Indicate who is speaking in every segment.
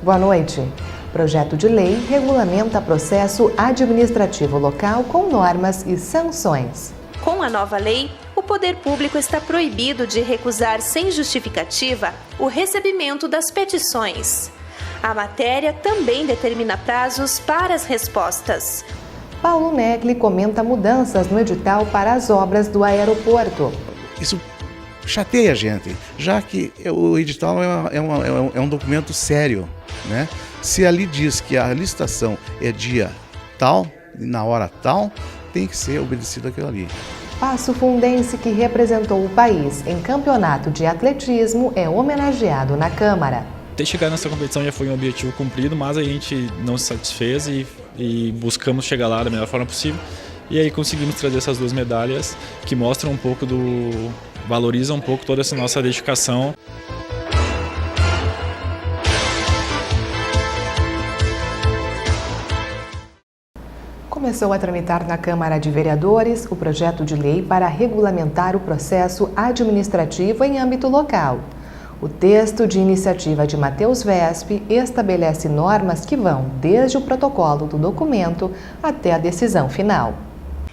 Speaker 1: Boa noite. Projeto de lei regulamenta processo administrativo local com normas e sanções.
Speaker 2: Com a nova lei, o poder público está proibido de recusar sem justificativa o recebimento das petições. A matéria também determina prazos para as respostas.
Speaker 1: Paulo Negli comenta mudanças no edital para as obras do aeroporto.
Speaker 3: Isso chateia a gente, já que o edital é um documento sério, né? Se ali diz que a licitação é dia tal, na hora tal, tem que ser obedecido aquilo ali.
Speaker 1: Passo Fundense, que representou o país em campeonato de atletismo, é homenageado na Câmara.
Speaker 4: Ter chegado nessa competição já foi um objetivo cumprido, mas a gente não se satisfez e buscamos chegar lá da melhor forma possível. E aí conseguimos trazer essas 2 medalhas que mostram um pouco valorizam um pouco toda essa nossa dedicação.
Speaker 1: Começou a tramitar na Câmara de Vereadores o projeto de lei para regulamentar o processo administrativo em âmbito local. O texto de iniciativa de Matheus Wesp estabelece normas que vão desde o protocolo do documento até a decisão final.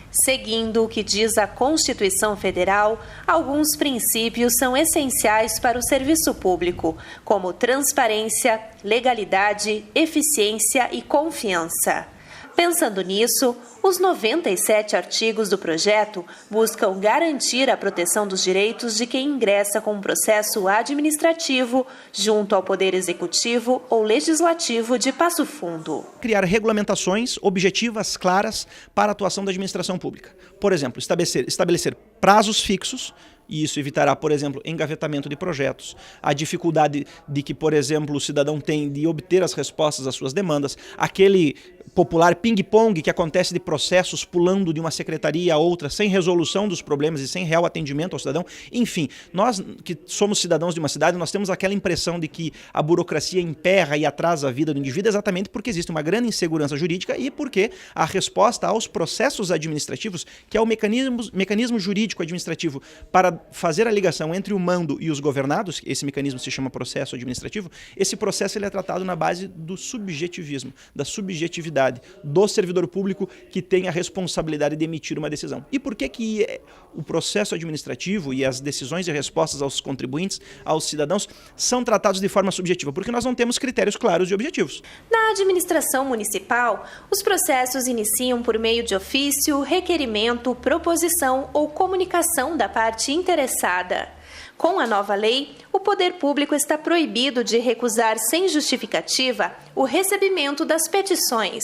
Speaker 2: Seguindo o que diz a Constituição Federal, alguns princípios são essenciais para o serviço público, como transparência, legalidade, eficiência e confiança. Pensando nisso, os 97 artigos do projeto buscam garantir a proteção dos direitos de quem ingressa com um processo administrativo junto ao Poder Executivo ou Legislativo de Passo Fundo.
Speaker 5: Criar regulamentações objetivas, claras para a atuação da administração pública. Por exemplo, estabelecer prazos fixos. E isso evitará, por exemplo, engavetamento de projetos, a dificuldade de que, por exemplo, o cidadão tem de obter as respostas às suas demandas, aquele popular ping-pong que acontece de processos pulando de uma secretaria a outra sem resolução dos problemas e sem real atendimento ao cidadão. Enfim, nós que somos cidadãos de uma cidade, nós temos aquela impressão de que a burocracia emperra e atrasa a vida do indivíduo exatamente porque existe uma grande insegurança jurídica e porque a resposta aos processos administrativos, que é o mecanismo jurídico administrativo para fazer a ligação entre o mando e os governados, esse mecanismo se chama processo administrativo, esse processo ele é tratado na base do subjetivismo, da subjetividade do servidor público que tem a responsabilidade de emitir uma decisão. E por que o processo administrativo e as decisões e respostas aos contribuintes, aos cidadãos, são tratados de forma subjetiva? Porque nós não temos critérios claros e objetivos.
Speaker 2: Na administração municipal, os processos iniciam por meio de ofício, requerimento, proposição ou comunicação da parte interessada. Com a nova lei, o poder público está proibido de recusar sem justificativa o recebimento das petições.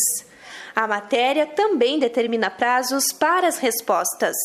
Speaker 2: A matéria também determina prazos para as respostas.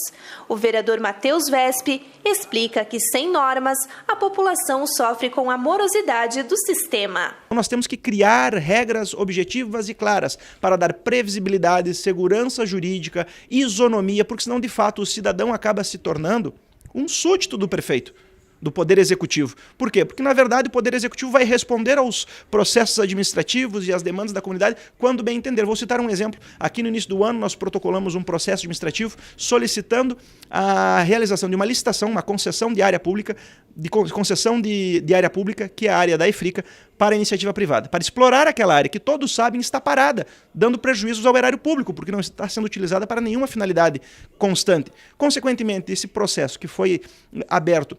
Speaker 2: O vereador Matheus Wesp explica que, sem normas, a população sofre com a morosidade do sistema.
Speaker 5: Nós temos que criar regras objetivas e claras para dar previsibilidade, segurança jurídica, isonomia, porque senão, de fato, o cidadão acaba se tornando um súdito do prefeito, do Poder Executivo. Por quê? Porque, na verdade, o Poder Executivo vai responder aos processos administrativos e às demandas da comunidade quando bem entender. Vou citar um exemplo. Aqui no início do ano, nós protocolamos um processo administrativo solicitando a realização de uma licitação, uma concessão de área pública, de área pública, que é a área da EFRICA, para a iniciativa privada, para explorar aquela área que todos sabem está parada, dando prejuízos ao erário público, porque não está sendo utilizada para nenhuma finalidade constante. Consequentemente, esse processo que foi aberto,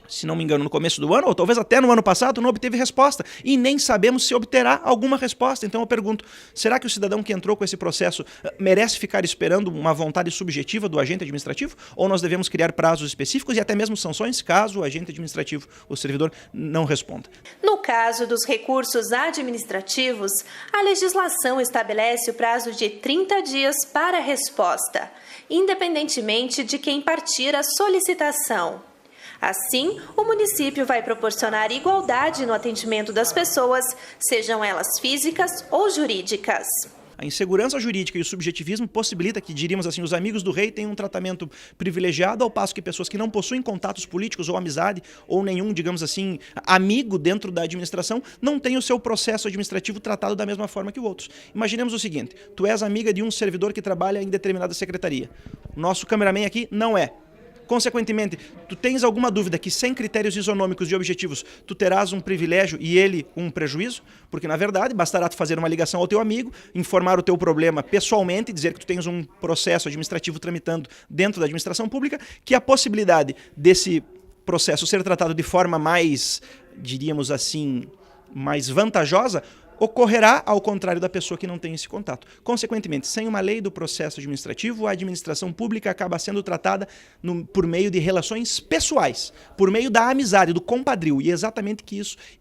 Speaker 5: se não me engano, no começo do ano, ou talvez até no ano passado, não obteve resposta. E nem sabemos se obterá alguma resposta. Então eu pergunto, será que o cidadão que entrou com esse processo merece ficar esperando uma vontade subjetiva do agente administrativo? Ou nós devemos criar prazos específicos e até mesmo sanções caso o agente administrativo, o servidor, não responda?
Speaker 2: No caso dos recursos administrativos, a legislação estabelece o prazo de 30 dias para a resposta, independentemente de quem partir a solicitação. Assim, o município vai proporcionar igualdade no atendimento das pessoas, sejam elas físicas ou jurídicas.
Speaker 5: A insegurança jurídica e o subjetivismo possibilita que, diríamos assim, os amigos do rei tenham um tratamento privilegiado, ao passo que pessoas que não possuem contatos políticos ou amizade, ou nenhum, digamos assim, amigo dentro da administração, não têm o seu processo administrativo tratado da mesma forma que outros. Imaginemos o seguinte, tu és amiga de um servidor que trabalha em determinada secretaria. O nosso cameraman aqui não é. Consequentemente, tu tens alguma dúvida que sem critérios isonômicos de objetivos tu terás um privilégio e ele um prejuízo? Porque, na verdade, bastará tu fazer uma ligação ao teu amigo, informar o teu problema pessoalmente, dizer que tu tens um processo administrativo tramitando dentro da administração pública, que a possibilidade desse processo ser tratado de forma mais, diríamos assim, mais vantajosa, ocorrerá ao contrário da pessoa que não tem esse contato. Consequentemente, sem uma lei do processo administrativo, a administração pública acaba sendo tratada por meio de relações pessoais, por meio da amizade, do compadrio, e exatamente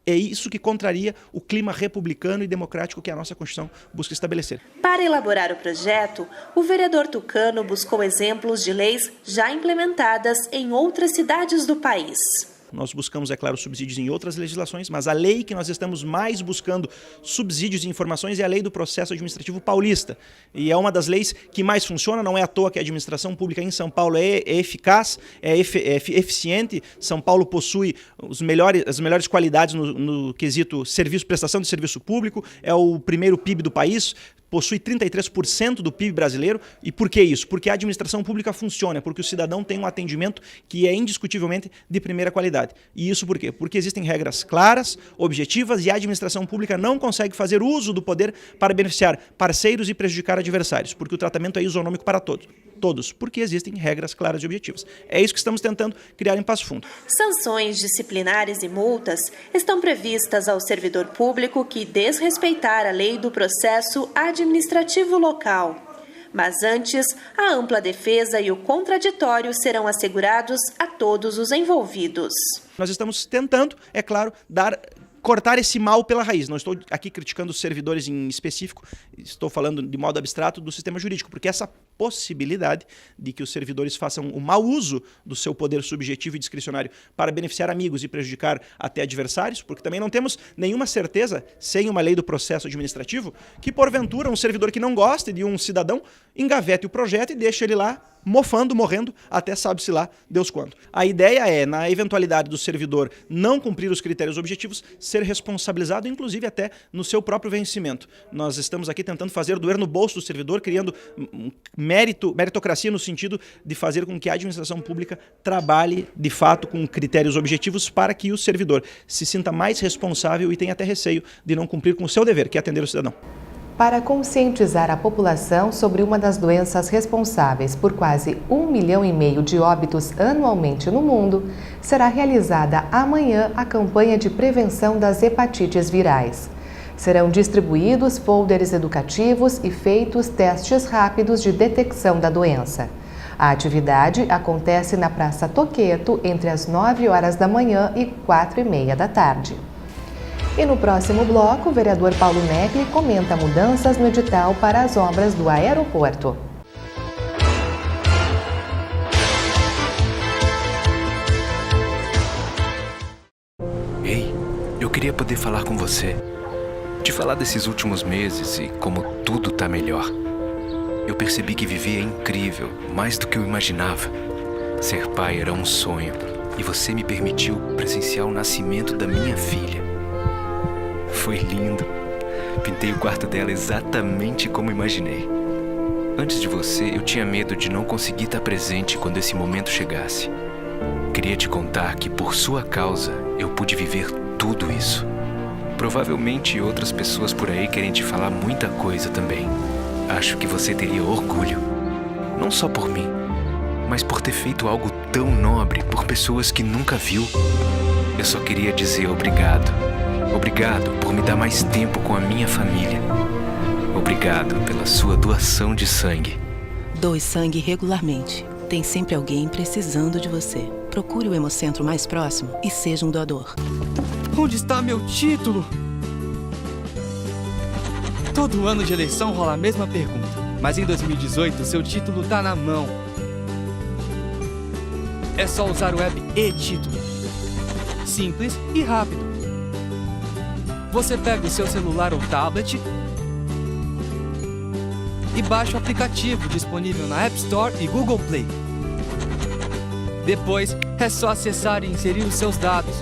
Speaker 5: é isso que contraria o clima republicano e democrático que a nossa Constituição busca estabelecer.
Speaker 2: Para elaborar o projeto, o vereador tucano buscou exemplos de leis já implementadas em outras cidades do país.
Speaker 5: Nós buscamos, é claro, subsídios em outras legislações, mas a lei que nós estamos mais buscando subsídios e informações é a lei do processo administrativo paulista. E é uma das leis que mais funciona, não é à toa que a administração pública em São Paulo é eficaz, é eficiente. São Paulo possui as melhores qualidades no quesito prestação de serviço público, é o primeiro PIB do país, possui 33% do PIB brasileiro. E por que isso? Porque a administração pública funciona, porque o cidadão tem um atendimento que é indiscutivelmente de primeira qualidade. E isso por quê? Porque existem regras claras, objetivas, e a administração pública não consegue fazer uso do poder para beneficiar parceiros e prejudicar adversários, porque o tratamento é isonômico para todos, porque existem regras claras e objetivas. É isso que estamos tentando criar em Passo Fundo.
Speaker 2: Sanções disciplinares e multas estão previstas ao servidor público que desrespeitar a lei do processo administrativo local. Mas antes, a ampla defesa e o contraditório serão assegurados a todos os envolvidos.
Speaker 5: Nós estamos tentando, é claro, cortar esse mal pela raiz. Não estou aqui criticando os servidores em específico, estou falando de modo abstrato do sistema jurídico, porque essa possibilidade de que os servidores façam o mau uso do seu poder subjetivo e discricionário para beneficiar amigos e prejudicar até adversários, porque também não temos nenhuma certeza, sem uma lei do processo administrativo, que porventura um servidor que não goste de um cidadão engavete o projeto e deixe ele lá mofando, morrendo, até sabe-se lá Deus quando. A ideia é, na eventualidade do servidor não cumprir os critérios objetivos, ser responsabilizado, inclusive até no seu próprio vencimento. Nós estamos aqui tentando fazer doer no bolso do servidor, criando meritocracia no sentido de fazer com que a administração pública trabalhe, de fato, com critérios objetivos para que o servidor se sinta mais responsável e tenha até receio de não cumprir com o seu dever, que é atender o cidadão.
Speaker 1: Para conscientizar a população sobre uma das doenças responsáveis por quase 1,5 milhão de óbitos anualmente no mundo, será realizada amanhã a campanha de prevenção das hepatites virais. Serão distribuídos folders educativos e feitos testes rápidos de detecção da doença. A atividade acontece na Praça Toqueto entre as 9 horas da manhã e 4h30 da tarde. E no próximo bloco, o vereador Paulo Necli comenta mudanças no edital para as obras do aeroporto.
Speaker 6: Ei, eu queria poder falar com você. Te falar desses últimos meses e como tudo tá melhor. Eu percebi que viver é incrível, mais do que eu imaginava. Ser pai era um sonho e você me permitiu presenciar o nascimento da minha filha. Foi lindo. Pintei o quarto dela exatamente como imaginei. Antes de você, eu tinha medo de não conseguir estar presente quando esse momento chegasse. Queria te contar que, por sua causa, eu pude viver tudo isso. Provavelmente outras pessoas por aí querem te falar muita coisa também. Acho que você teria orgulho. Não só por mim, mas por ter feito algo tão nobre por pessoas que nunca viu. Eu só queria dizer obrigado. Obrigado por me dar mais tempo com a minha família. Obrigado pela sua doação de sangue.
Speaker 7: Doe sangue regularmente. Tem sempre alguém precisando de você. Procure o hemocentro mais próximo e seja um doador.
Speaker 8: Onde está meu título? Todo ano de eleição rola a mesma pergunta. Mas em 2018, seu título tá na mão. É só usar o app e-Título. Simples e rápido. Você pega o seu celular ou tablet e baixa o aplicativo disponível na App Store e Google Play. Depois, é só acessar e inserir os seus dados.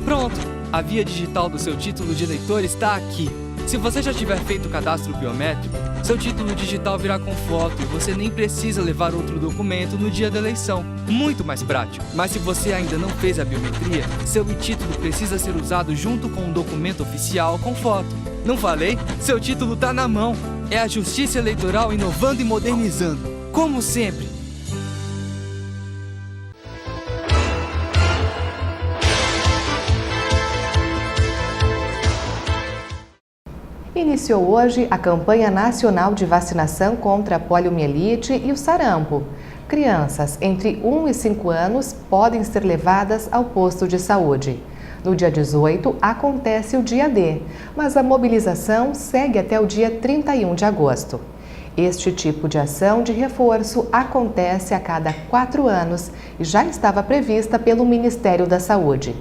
Speaker 8: Pronto! A via digital do seu título de eleitor está aqui. Se você já tiver feito o cadastro biométrico, seu título digital virá com foto e você nem precisa levar outro documento no dia da eleição. Muito mais prático. Mas se você ainda não fez a biometria, seu título precisa ser usado junto com um documento oficial com foto. Não falei? Seu título tá na mão. É a Justiça Eleitoral inovando e modernizando. Como sempre.
Speaker 1: Iniciou hoje a campanha nacional de vacinação contra a poliomielite e o sarampo. Crianças entre 1 e 5 anos podem ser levadas ao posto de saúde. No dia 18 acontece o dia D, mas a mobilização segue até o dia 31 de agosto. Este tipo de ação de reforço acontece a cada 4 anos e já estava prevista pelo Ministério da Saúde.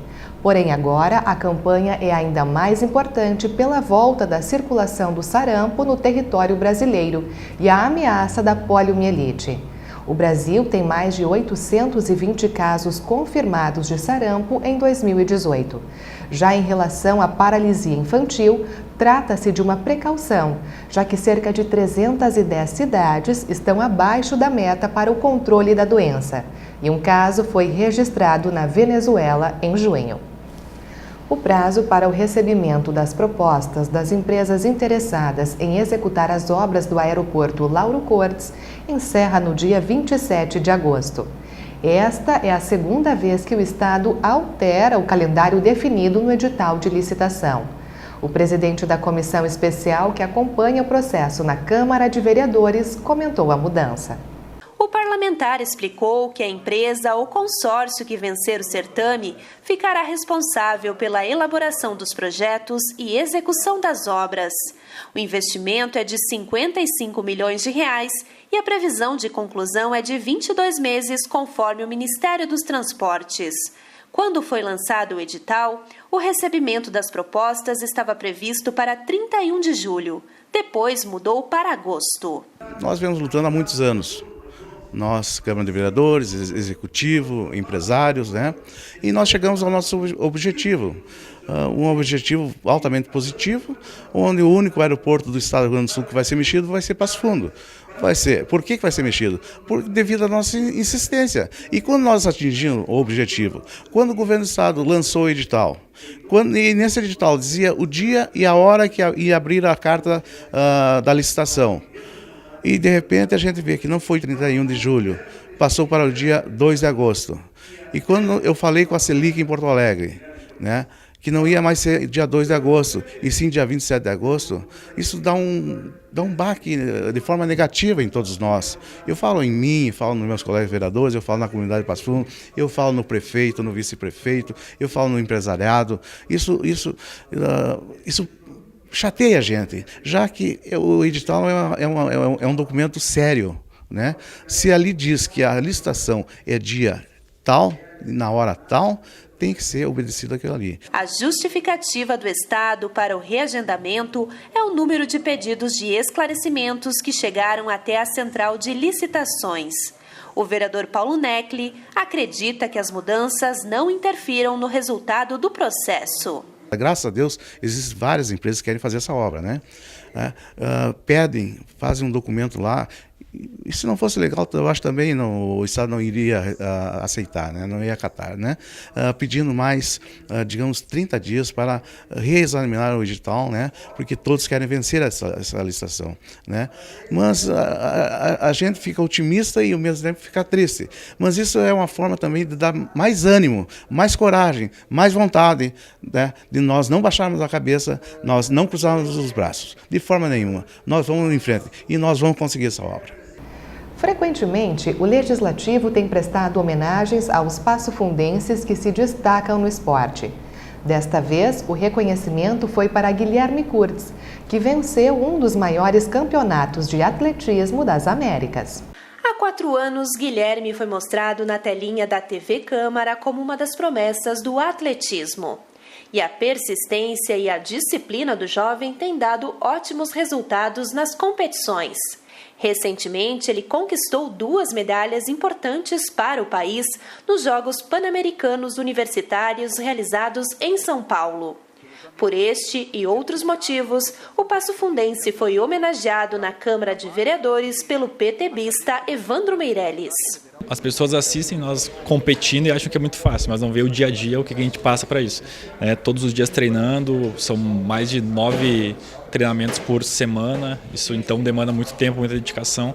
Speaker 1: Porém, agora a campanha é ainda mais importante pela volta da circulação do sarampo no território brasileiro e a ameaça da poliomielite. O Brasil tem mais de 820 casos confirmados de sarampo em 2018. Já em relação à paralisia infantil, trata-se de uma precaução, já que cerca de 310 cidades estão abaixo da meta para o controle da doença. E um caso foi registrado na Venezuela em junho. O prazo para o recebimento das propostas das empresas interessadas em executar as obras do aeroporto Lauro Cortes encerra no dia 27 de agosto. Esta é a segunda vez que o Estado altera o calendário definido no edital de licitação. O presidente da comissão especial que acompanha o processo na Câmara de Vereadores comentou a mudança.
Speaker 2: O parlamentar explicou que a empresa ou consórcio que vencer o certame ficará responsável pela elaboração dos projetos e execução das obras. O investimento é de R$ 55 milhões e a previsão de conclusão é de 22 meses, conforme o Ministério dos Transportes. Quando foi lançado o edital, o recebimento das propostas estava previsto para 31 de julho. Depois mudou para agosto.
Speaker 3: Nós viemos lutando há muitos anos. Nós, Câmara de Vereadores, Executivo, empresários, né? E nós chegamos ao nosso objetivo. Um objetivo altamente positivo, onde o único aeroporto do estado do Rio Grande do Sul que vai ser mexido vai ser Passo Fundo. Vai ser. Por que vai ser mexido? Devido à nossa insistência. E quando nós atingimos o objetivo, quando o governo do estado lançou o edital, e nesse edital dizia o dia e a hora que ia abrir a carta da licitação, e de repente a gente vê que não foi 31 de julho, passou para o dia 2 de agosto. E quando eu falei com a Selic em Porto Alegre, né, que não ia mais ser dia 2 de agosto, e sim dia 27 de agosto, isso dá um baque de forma negativa em todos nós. Eu falo em mim, falo nos meus colegas vereadores, eu falo na comunidade de Passo Fundo, eu falo no prefeito, no vice-prefeito, eu falo no empresariado. Isso chateia a gente, já que o edital é um documento sério, né? Se ali diz que a licitação é dia tal, na hora tal, tem que ser obedecido aquilo ali.
Speaker 2: A justificativa do Estado para o reagendamento é o número de pedidos de esclarecimentos que chegaram até a central de licitações. O vereador Paulo Necli acredita que as mudanças não interfiram no resultado do processo.
Speaker 3: Graças a Deus, existem várias empresas que querem fazer essa obra, né? Fazem um documento lá. E se não fosse legal, eu acho também o Estado não iria aceitar, né? Não ia acatar, né? Pedindo mais, digamos, 30 dias para reexaminar o edital, né? Porque todos querem vencer essa licitação, né? Mas a gente fica otimista e ao mesmo tempo fica triste. Mas isso é uma forma também de dar mais ânimo, mais coragem, mais vontade, né? De nós não baixarmos a cabeça, nós não cruzarmos os braços, de forma nenhuma. Nós vamos em frente e nós vamos conseguir essa obra.
Speaker 1: Frequentemente, o Legislativo tem prestado homenagens aos passofundenses que se destacam no esporte. Desta vez, o reconhecimento foi para Guilherme Kurtz, que venceu um dos maiores campeonatos de atletismo das Américas.
Speaker 2: Há 4 anos, Guilherme foi mostrado na telinha da TV Câmara como uma das promessas do atletismo. E a persistência e a disciplina do jovem têm dado ótimos resultados nas competições. Recentemente, ele conquistou 2 medalhas importantes para o país nos Jogos Pan-Americanos Universitários realizados em São Paulo. Por este e outros motivos, o passofundense foi homenageado na Câmara de Vereadores pelo PTBista Evandro Meirelles.
Speaker 4: As pessoas assistem nós competindo e acham que é muito fácil, mas não vê o dia a dia, o que a gente passa para isso. Todos os dias treinando, são mais de 9 treinamentos por semana, isso então demanda muito tempo, muita dedicação.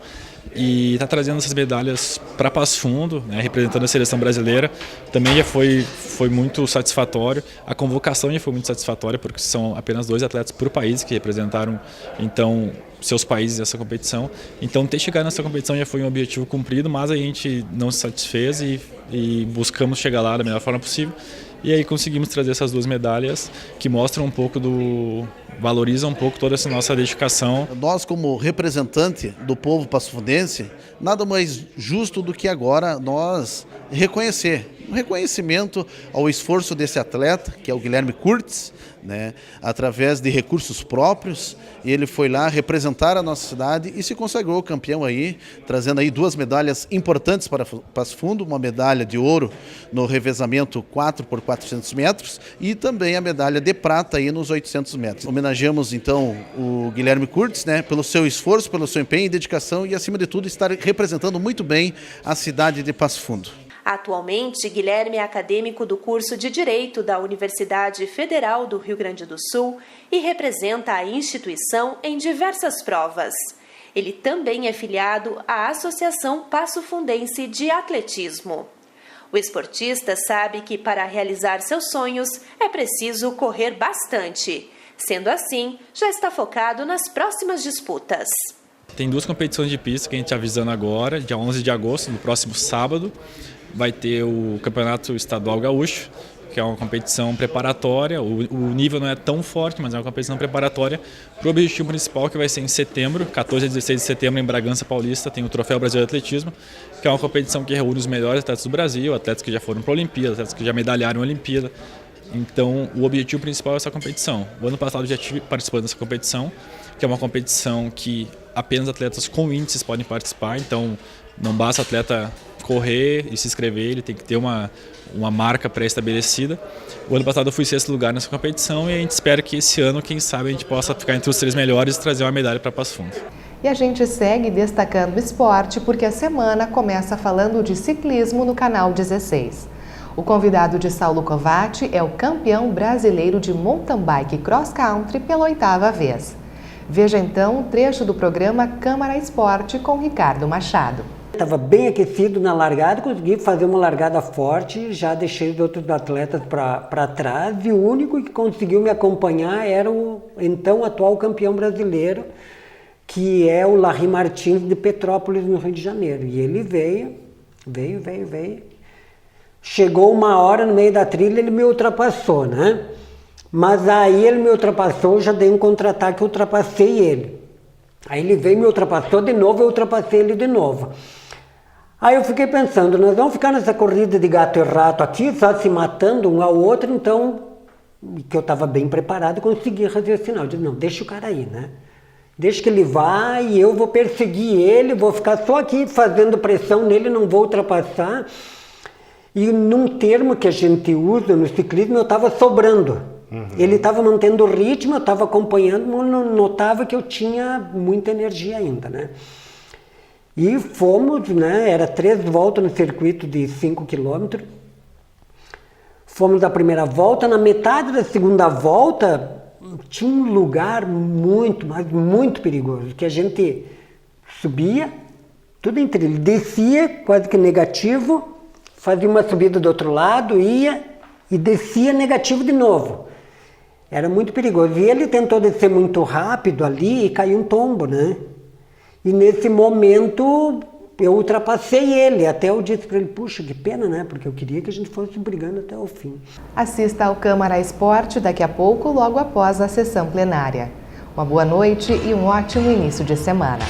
Speaker 4: E está trazendo essas medalhas para Passo Fundo, representando a seleção brasileira, também já foi muito satisfatório. A convocação já foi muito satisfatória, porque são apenas 2 atletas por país que representaram então seus países nessa competição. Então ter chegado nessa competição já foi um objetivo cumprido, mas a gente não se satisfez e buscamos chegar lá da melhor forma possível. E aí conseguimos trazer essas 2 medalhas que mostram um pouco valorizam um pouco toda essa nossa dedicação.
Speaker 3: Nós, como representante do povo passofundense, nada mais justo do que agora nós reconhecer. Um reconhecimento ao esforço desse atleta, que é o Guilherme Curtis, através de recursos próprios. Ele foi lá representar a nossa cidade e se consagrou campeão aí, trazendo aí 2 medalhas importantes para Passo Fundo, uma medalha de ouro no revezamento 4x400 metros e também a medalha de prata aí nos 800 metros. Homenageamos então o Guilherme Curtis, pelo seu esforço, pelo seu empenho e dedicação e acima de tudo estar representando muito bem a cidade de Passo Fundo.
Speaker 2: Atualmente, Guilherme é acadêmico do curso de Direito da Universidade Federal do Rio Grande do Sul e representa a instituição em diversas provas. Ele também é filiado à Associação Passofundense de Atletismo. O esportista sabe que para realizar seus sonhos é preciso correr bastante. Sendo assim, já está focado nas próximas disputas.
Speaker 4: Tem 2 competições de pista que a gente está avisando agora, dia 11 de agosto, no próximo sábado. Vai ter o Campeonato Estadual Gaúcho, que é uma competição preparatória. O nível não é tão forte, mas é uma competição preparatória para o objetivo principal, que vai ser em setembro, 14 a 16 de setembro, em Bragança Paulista, tem o Troféu Brasileiro de Atletismo, que é uma competição que reúne os melhores atletas do Brasil, atletas que já foram para a Olimpíada, atletas que já medalharam a Olimpíada. Então, o objetivo principal é essa competição. O ano passado eu já estive participando dessa competição, que é uma competição que apenas atletas com índices podem participar, então não basta atleta correr e se inscrever, ele tem que ter uma marca pré-estabelecida. O ano passado eu fui 6º lugar nessa competição e a gente espera que esse ano, quem sabe, a gente possa ficar entre os 3 melhores e trazer uma medalha para Passo Fundo.
Speaker 1: E a gente segue destacando o esporte porque a semana começa falando de ciclismo no Canal 16. O convidado de Saulo Covatti é o campeão brasileiro de mountain bike cross country pela 8ª vez. Veja então um trecho do programa Câmara Esporte com Ricardo Machado.
Speaker 9: Estava bem aquecido na largada, consegui fazer uma largada forte, já deixei os outros atletas para trás e o único que conseguiu me acompanhar era o então atual campeão brasileiro, que é o Larry Martins de Petrópolis, no Rio de Janeiro. E ele veio. Chegou uma hora no meio da trilha, ele me ultrapassou, Mas aí ele me ultrapassou, eu já dei um contra-ataque, ultrapassei ele. Aí ele veio, me ultrapassou de novo, eu ultrapassei ele de novo. Aí eu fiquei pensando, nós vamos ficar nessa corrida de gato e rato aqui, só se matando um ao outro, então, que eu estava bem preparado, consegui raciocinar. Eu disse, não, deixa o cara aí, Deixa que ele vá e eu vou perseguir ele, vou ficar só aqui fazendo pressão nele, não vou ultrapassar. E num termo que a gente usa no ciclismo, eu estava sobrando. Ele estava mantendo o ritmo, eu estava acompanhando, mas não notava que eu tinha muita energia ainda, E fomos, era 3 voltas no circuito de 5 km. Fomos da primeira volta, na metade da segunda volta, tinha um lugar muito, mas muito perigoso, que a gente subia, tudo em trilha, descia quase que negativo, fazia uma subida do outro lado, ia e descia negativo de novo. Era muito perigoso. E ele tentou descer muito rápido ali e caiu um tombo, E nesse momento eu ultrapassei ele. Até eu disse para ele, puxa, que pena, Porque eu queria que a gente fosse brigando até o fim.
Speaker 1: Assista ao Câmara Esporte daqui a pouco, logo após a sessão plenária. Uma boa noite e um ótimo início de semana.